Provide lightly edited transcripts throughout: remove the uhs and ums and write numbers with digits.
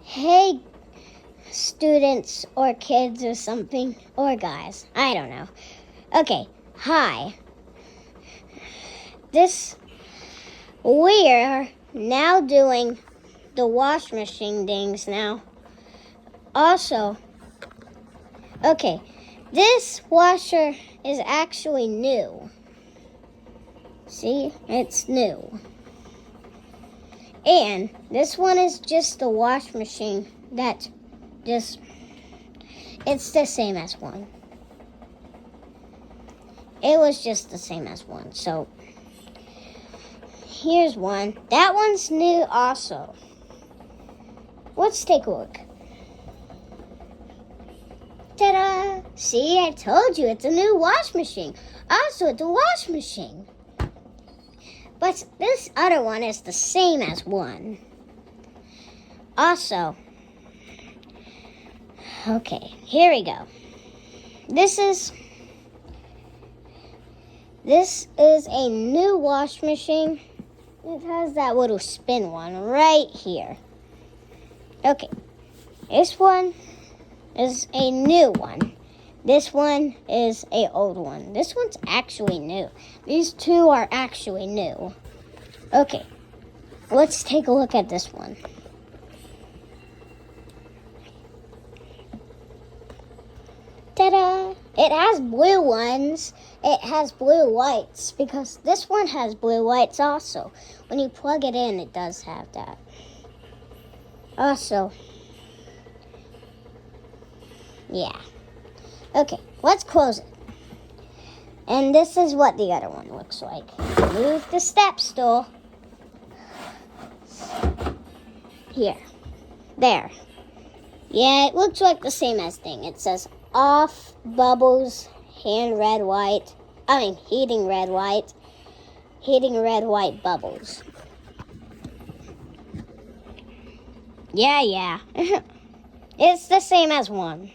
Hey, students or kids or something, or guys, I don't know. Okay, hi. We're now doing the wash machine things now. Also, okay, this washer is actually new. See, it's new. And this one is just the wash machine it's the same as one. It was just the same as one. So here's one. That one's new also. Let's take a look. Ta-da! See, I told you it's a new wash machine. Also, it's a wash machine. But this other one is the same as one. Also, okay, here we go. This is a new wash machine. It has that little spin one right here. Okay, this one is a new one. This one is an old one. This one's actually new. These two are actually new. Okay, let's take a look at this one. Ta-da! It has blue ones. It has blue lights because this one has blue lights also. When you plug it in, it does have that. Also, yeah. Okay, let's close it. And this is what the other one looks like. Move the step stool. Here. There. Yeah, it looks like the same as thing. It says off, bubbles, heating red, white, bubbles. Yeah. It's the same as one.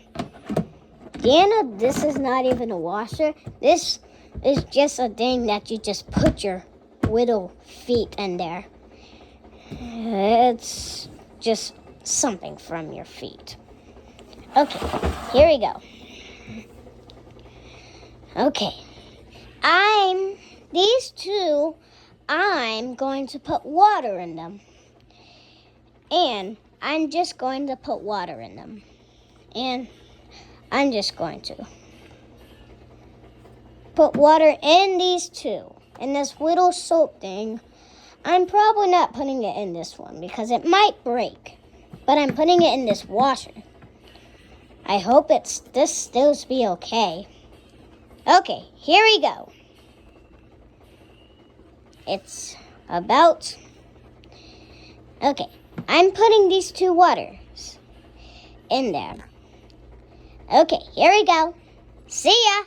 Deanna, this is not even a washer. This is just a thing that you just put your little feet in there. It's just something from your feet. Okay, here we go. Okay, these two, I'm going to put water in them. And I'm just going to put water in them. And I'm just going to put water in these two. In this little soap thing. I'm probably not putting it in this one because it might break. But I'm putting it in this washer. I hope this still be okay. Okay, here we go. It's about... Okay, I'm putting these two waters in there. Okay, here we go. See ya.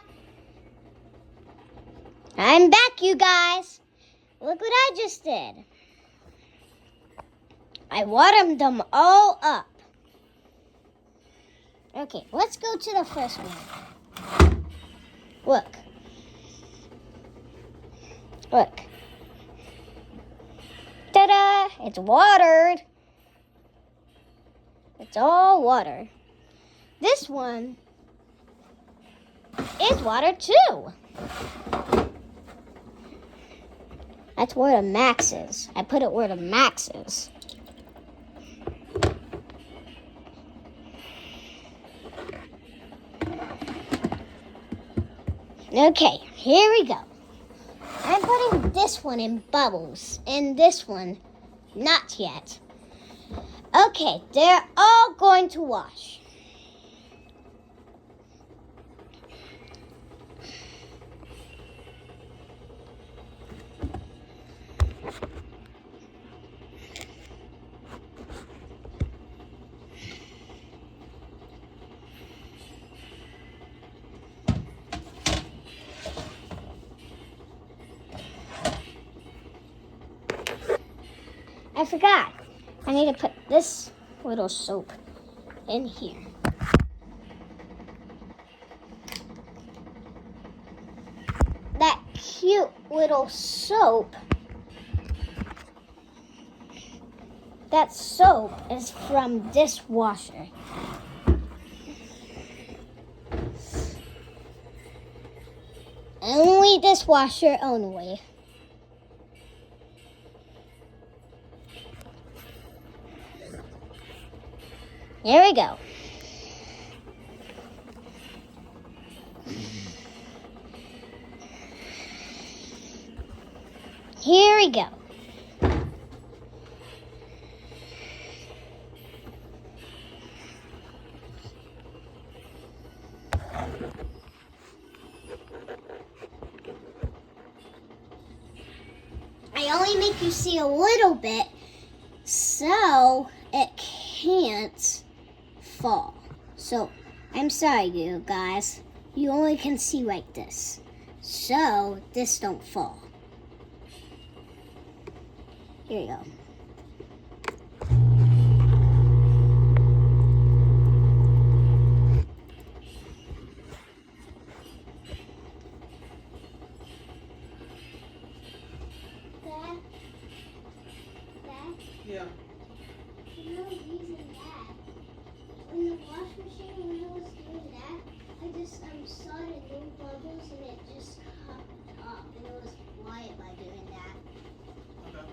I'm back, you guys. Look what I just did. I watered them all up. Okay, let's go to the first one. Look. Ta-da! It's watered. It's all water. This one is water too. That's where the max is. I put it where the max is. Okay, here we go. I'm putting this one in bubbles and this one not yet. Okay, they're all going to wash. I forgot. I need to put this little soap in here. That cute little soap that soap is from dishwasher. Only dishwasher only. Here we go. Here we go. I only make you see a little bit so it can't fall. So I'm sorry, you guys. You only can see like this. So this don't fall. Here you go. Yeah. You know, using that, when the wash machine, when I was doing that, I just saw the new bubbles and it just popped up and it was quiet by doing that. Okay.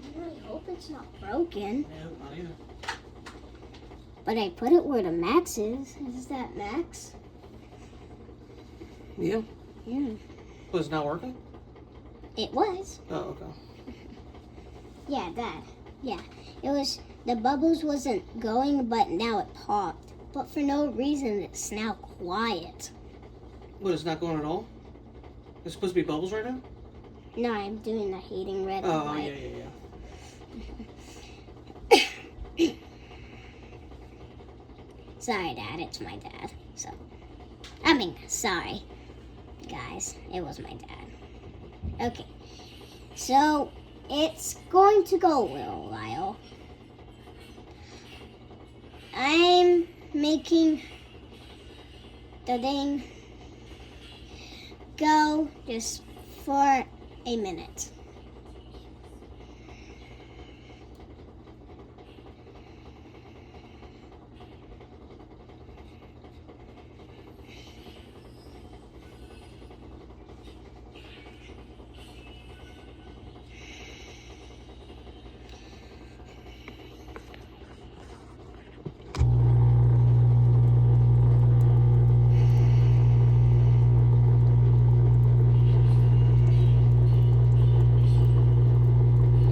I really hope it's not broken. Yeah, not either. But I put it where the max is. Is that max? Yeah. Yeah. Was it not working? It was. Oh, okay. Yeah, that. Yeah. It was, the bubbles wasn't going, but now it popped. But for no reason, it's now quiet. What, it's not going at all? It's supposed to be bubbles right now? No, I'm doing the heating red and Oh, white. yeah. Sorry, Dad. It's my dad. So, sorry, guys. It was my dad. Okay. So, it's going to go a little while. I'm making the thing go just for a minute.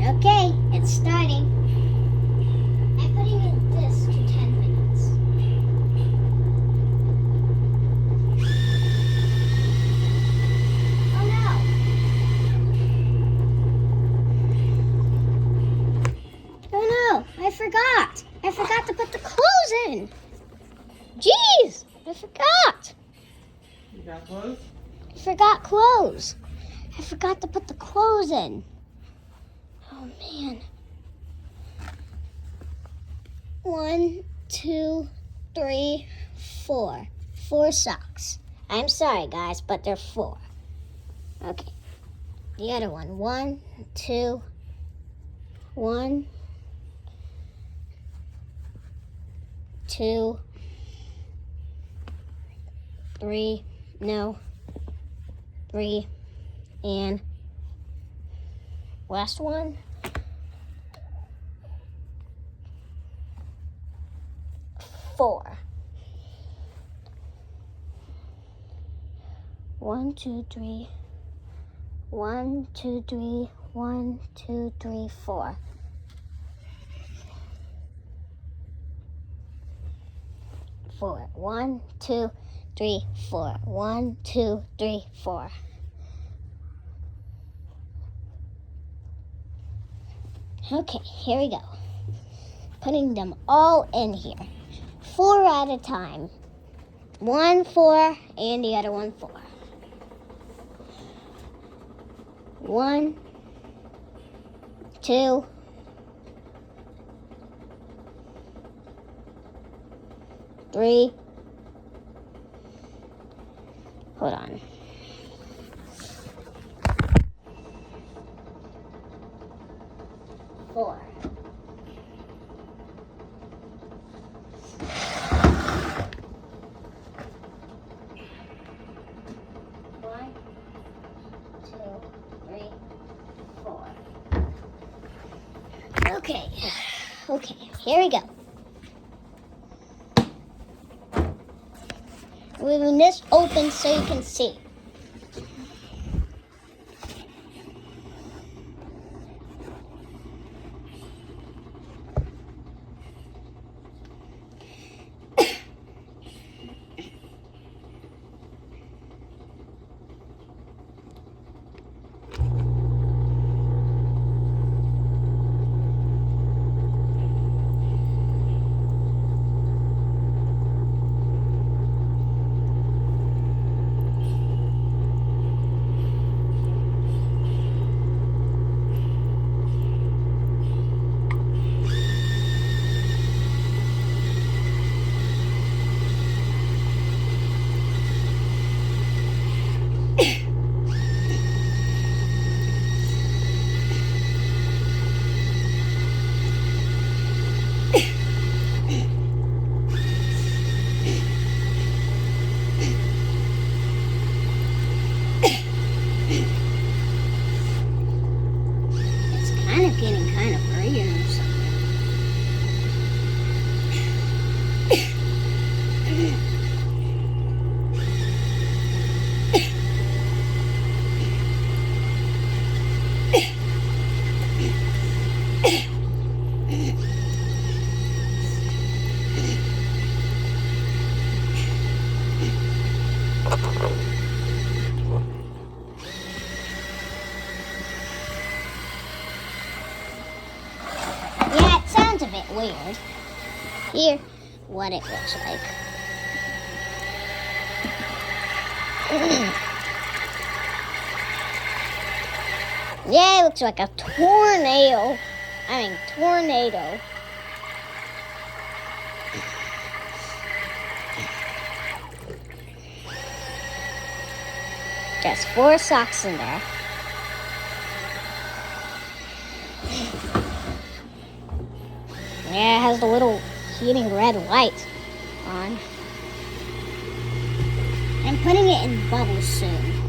Okay, it's starting. I'm putting this to 10 minutes. Oh no! Oh no, I forgot. I forgot to put the clothes in. Jeez, I forgot. You got clothes? I forgot clothes. I forgot to put the clothes in. Oh man. 1, 2, 3, 4. 4 socks. I'm sorry, guys, but they're 4. Okay. The other one. 1, 2, 1, 2, 3. No. 3. And last one. 4. 1, 2, 3. 1, 2, 3. 1, 2, 3, 4. 4. 1, 2, 3, 4. 1, 2, 3, 4. Okay, here we go. Putting them all in here. 4 at a time. 1, 4, and the other one 4. 1, 2, 3. Hold on. 4. Okay, here we go. Leaving this open so you can see. Getting kind of green or something. Yeah, it sounds a bit weird. Here, what it looks like. Yeah, it looks like a tornado. Tornado. Just 4 socks in there. Yeah, it has the little heating red light on. I'm putting it in bubbles soon.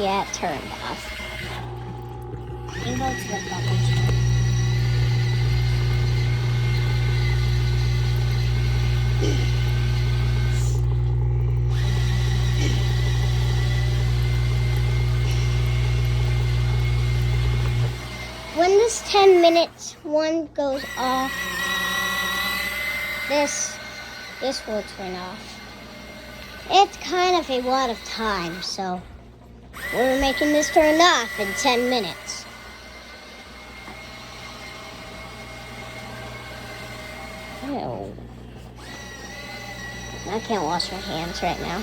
Yeah, it turned off. And go to the bubbles. When this 10 minutes one goes off, this will turn off. It's kind of a lot of time, so we're making this turn off in 10 minutes. Ew. I can't wash my hands right now.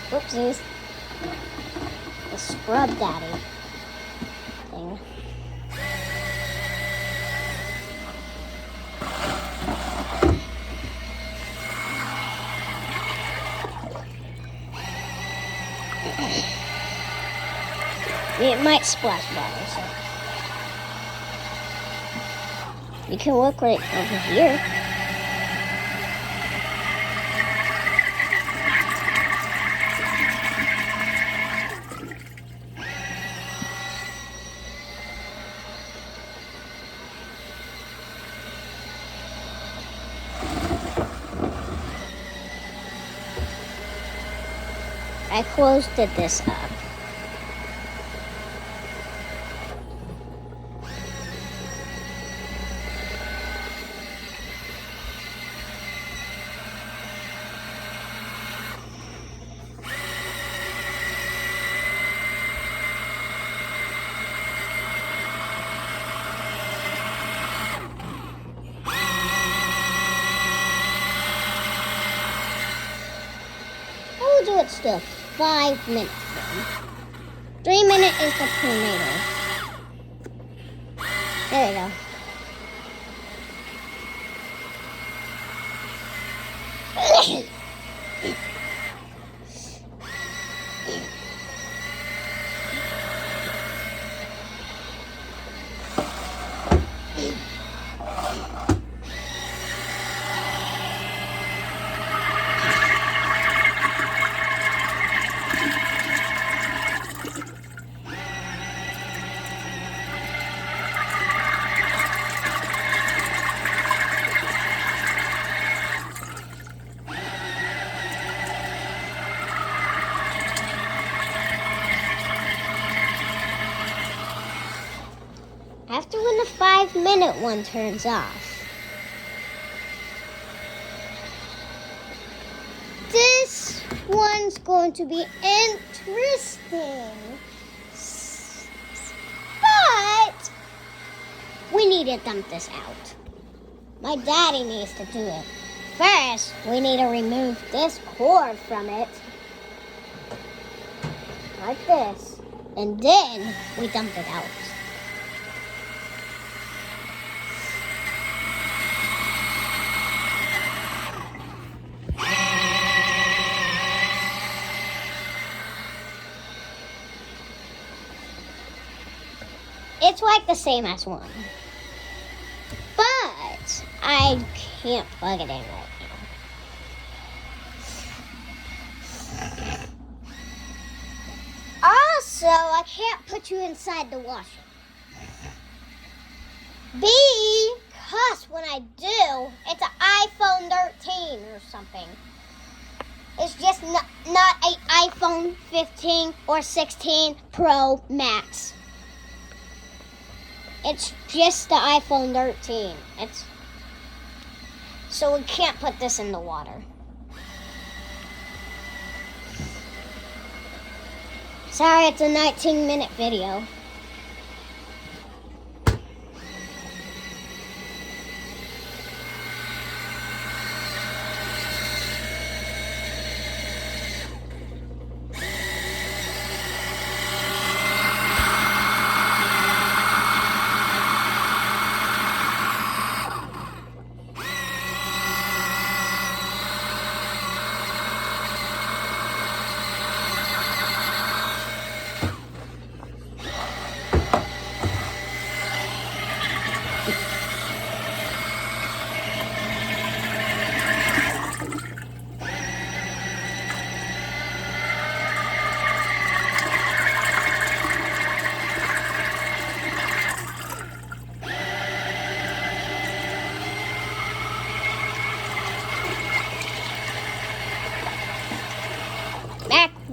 Oopsies. The scrub daddy thing. It might splash water, so you can look right over here. I closed this up. I will do it still. 5 minutes then. 3 minutes is the tornado. There we go. After when the 5-minute one turns off, this one's going to be interesting. But we need to dump this out. My daddy needs to do it. First, we need to remove this cord from it. Like this. And then we dump it out. It's like the same as one. But I can't plug it in right now. Also, I can't put you inside the washer. Because when I do, it's an iPhone 13 or something. It's just not an iPhone 15 or 16 Pro Max. It's just the iPhone 13. So we can't put this in the water. Sorry, it's a 19-minute video.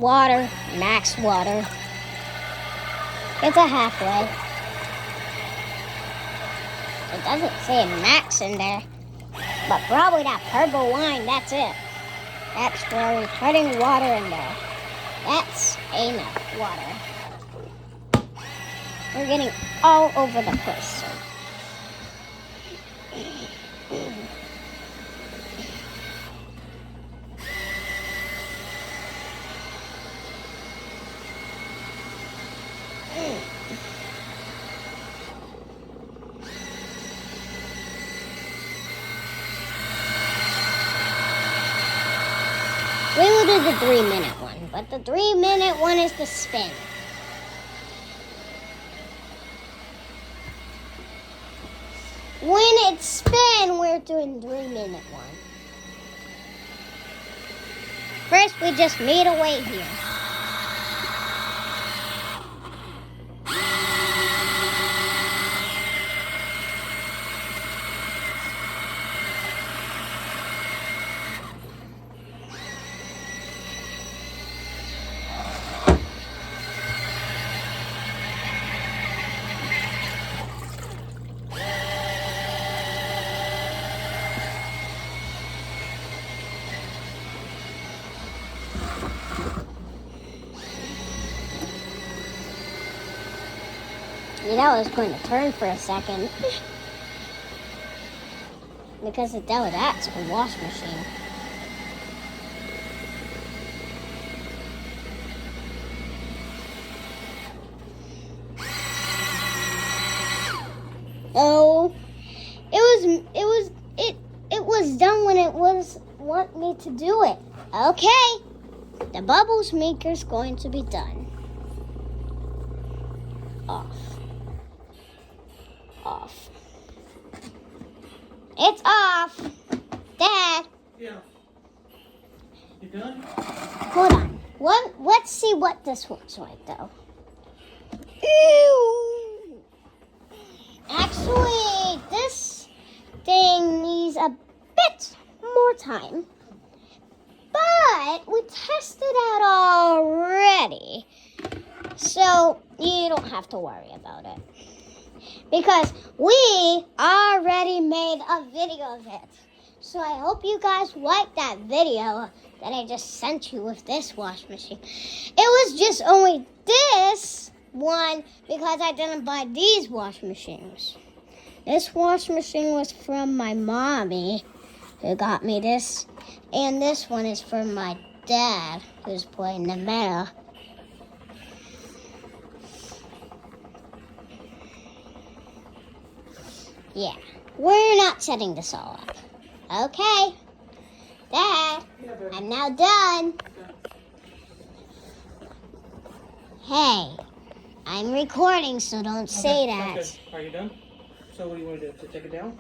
water, max water. It's a halfway. It doesn't say max in there, but probably that purple line, that's it. That's where we're putting water in there. That's enough water. We're getting all over the place. So. We will do the 3-minute one, but the 3-minute one is the spin. When it's spin, we're doing 3-minute one. First, we just made a way here. You know, I was going to turn for a second. Because that's a wash machine. Oh, it was done when it was want me to do it. Okay, the bubbles maker's going to be done. Off. It's off. Dad. Yeah. You done? Hold on. Let's see what this looks like, though. Ew. Actually, this thing needs a bit more time. But we tested out already. So you don't have to worry about it. Because we already made a video of it. So I hope you guys liked that video that I just sent you with this wash machine. It was just only this one because I didn't buy these wash machines. This wash machine was from my mommy who got me this. And this one is from my dad who's playing the metal. Yeah, we're not setting this all up. Okay. Dad, I'm now done. Hey, I'm recording, so don't say that. Okay. Are you done? So what do you want to do? To take it down?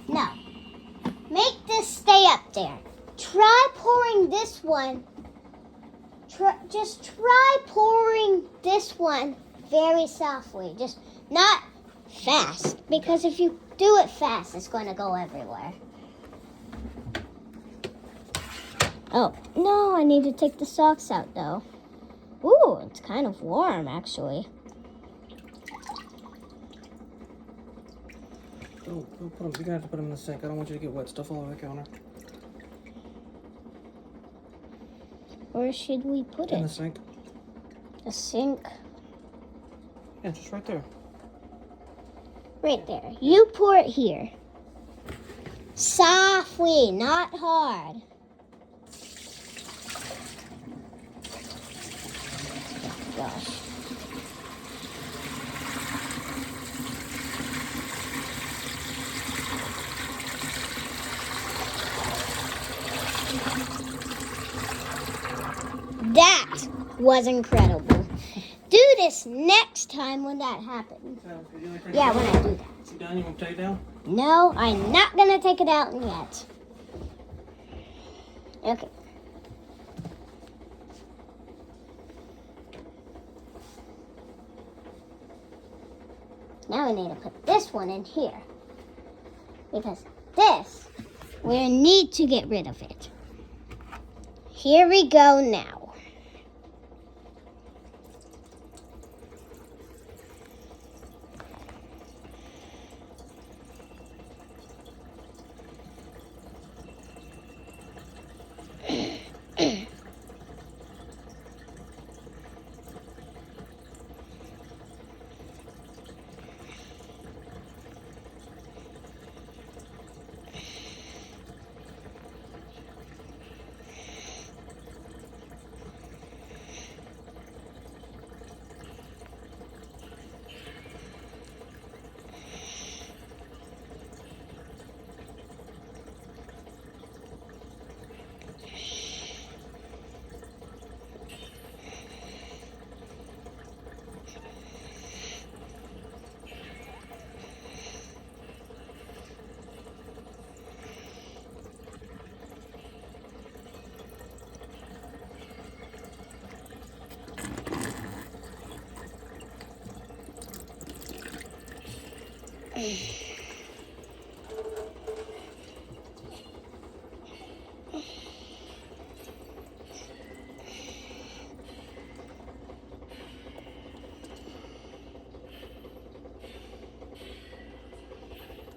No. Make this stay up there. Try pouring this one. Just try pouring this one very softly. Just not fast, because if you do it fast, it's going to go everywhere. Oh, no, I need to take the socks out, though. Ooh, it's kind of warm, actually. Oh, put them. You're going to have to put them in the sink. I don't want you to get wet stuff all over the counter. Where should we put it? In the sink. The sink? Yeah, just right there. Right there. You pour it here. Softly, not hard. Gosh. That was incredible. Do this next time when that happens. Yeah, when I do that. You done? You want to take it down? No, I'm not going to take it out yet. Okay. Now we need to put this one in here. Because this, we need to get rid of it. here we go now.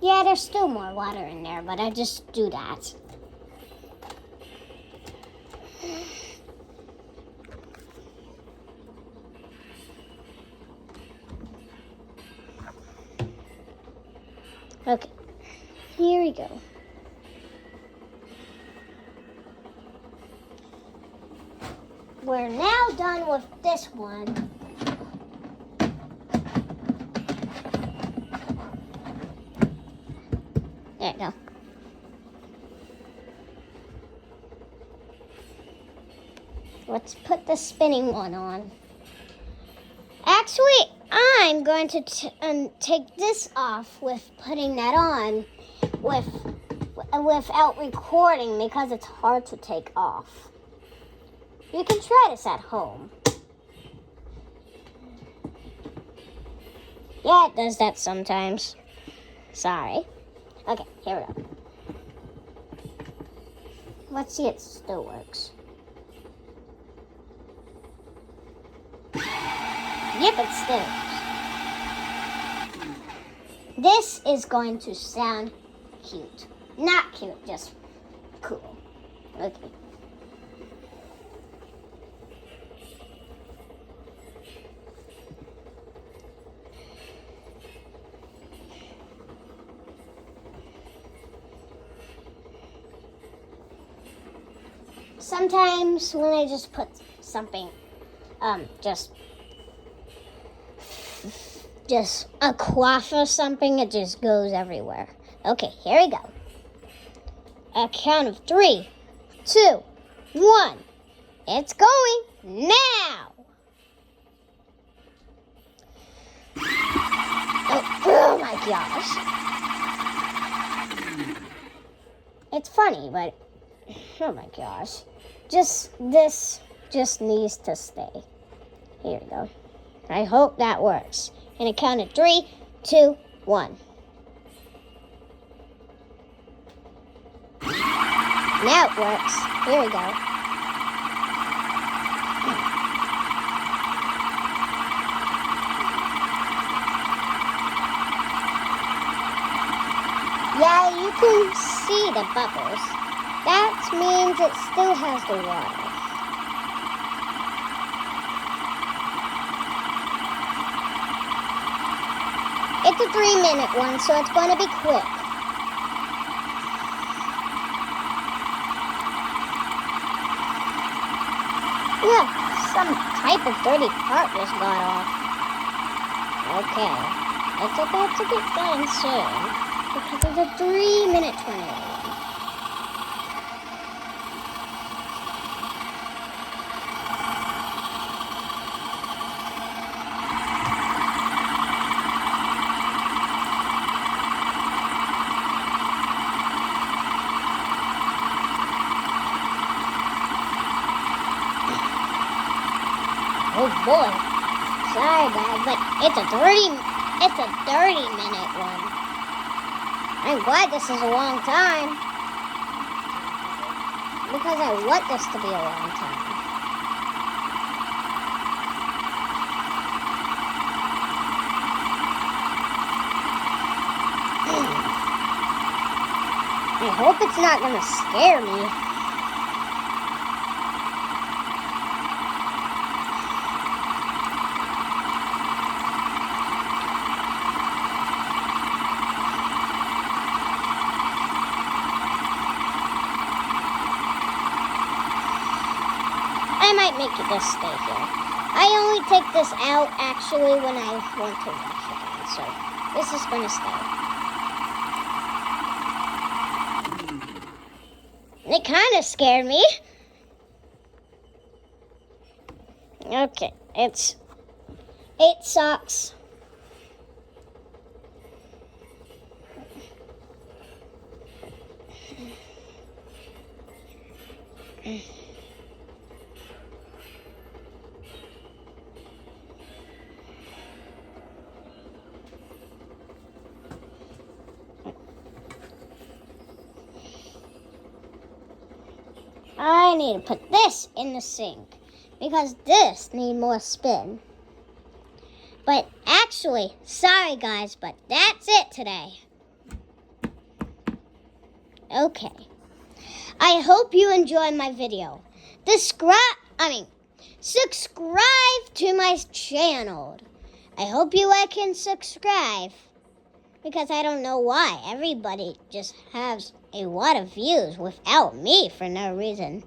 Yeah, there's still more water in there, but I just do that. Okay, here we go. We're now done with this one. There you go. Let's put the spinning one on. Actually, I'm going to take this off with putting that on without recording because it's hard to take off. You can try this at home. Yeah, it does that sometimes. Sorry. Okay, here we go. Let's see, it still works. Yep, it still works. This is going to sound cute. Not cute, just cool. Okay. Sometimes when I just put something, just a quaff or something, it just goes everywhere. Okay, here we go. A count of 3, 2, 1. It's going now. Oh my gosh. It's funny, but oh my gosh. This just needs to stay. Here we go. I hope that works. And a count of 3, 2, 1. Now it works. Here we go. Yeah, you can see the bubbles. That means it still has the water. It's a 3-minute one, so it's going to be quick. Yeah, some type of dirty part just got off. Okay, it's about to get done soon because it's a 3-minute tornado. Oh boy, sorry guys, but it's a 30-minute one. I'm glad this is a long time. because I want this to be a long time. I hope it's not gonna scare me. I might make this stay here. I only take this out actually when I want to wash it again, so this is gonna stay. It kind of scared me. Okay, it's 8 socks. I need to put this in the sink because this needs more spin. But actually, sorry guys, but that's it today. Okay. I hope you enjoyed my video. Subscribe to my channel. I hope you like and subscribe because I don't know why everybody just has a lot of views without me for no reason.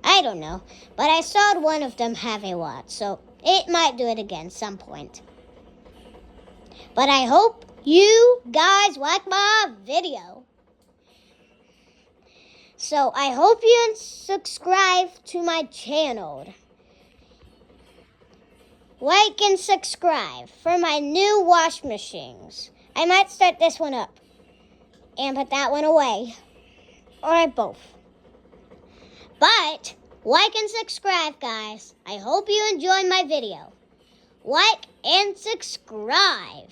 I don't know, but I saw one of them have a lot, so it might do it again some point. But I hope you guys like my video. So I hope you subscribe to my channel. Like and subscribe for my new wash machines. I might start this one up and put that one away, or both. But like and subscribe, guys. I hope you enjoyed my video. Like and subscribe.